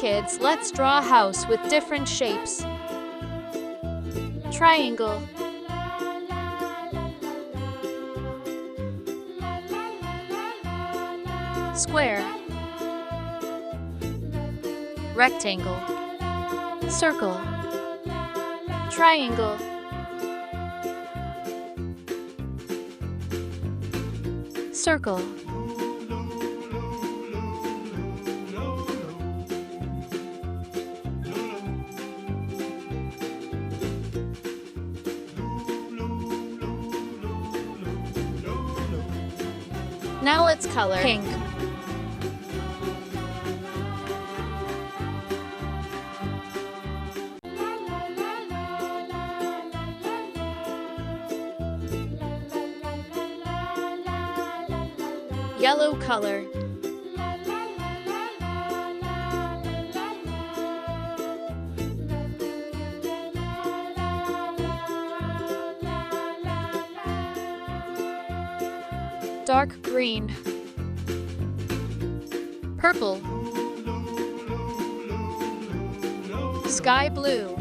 kids, let's draw a house with different shapes. Triangle, square, rectangle, circle, triangle, circle. Now let's color pink. Yellow color. Dark green. Purple. Sky blue.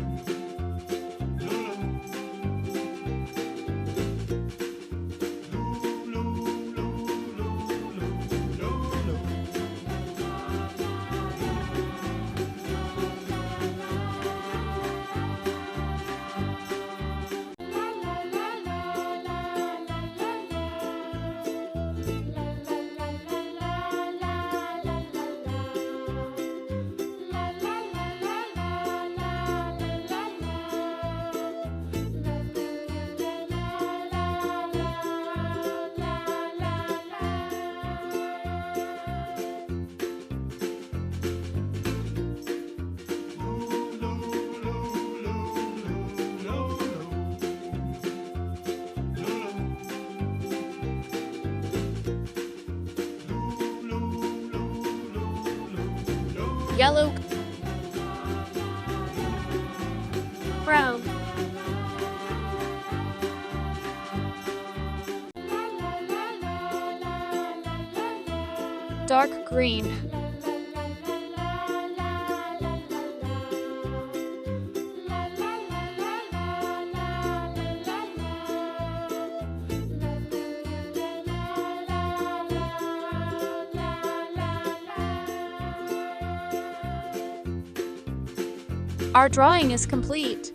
Yellow, brown, dark green, Our drawing is complete.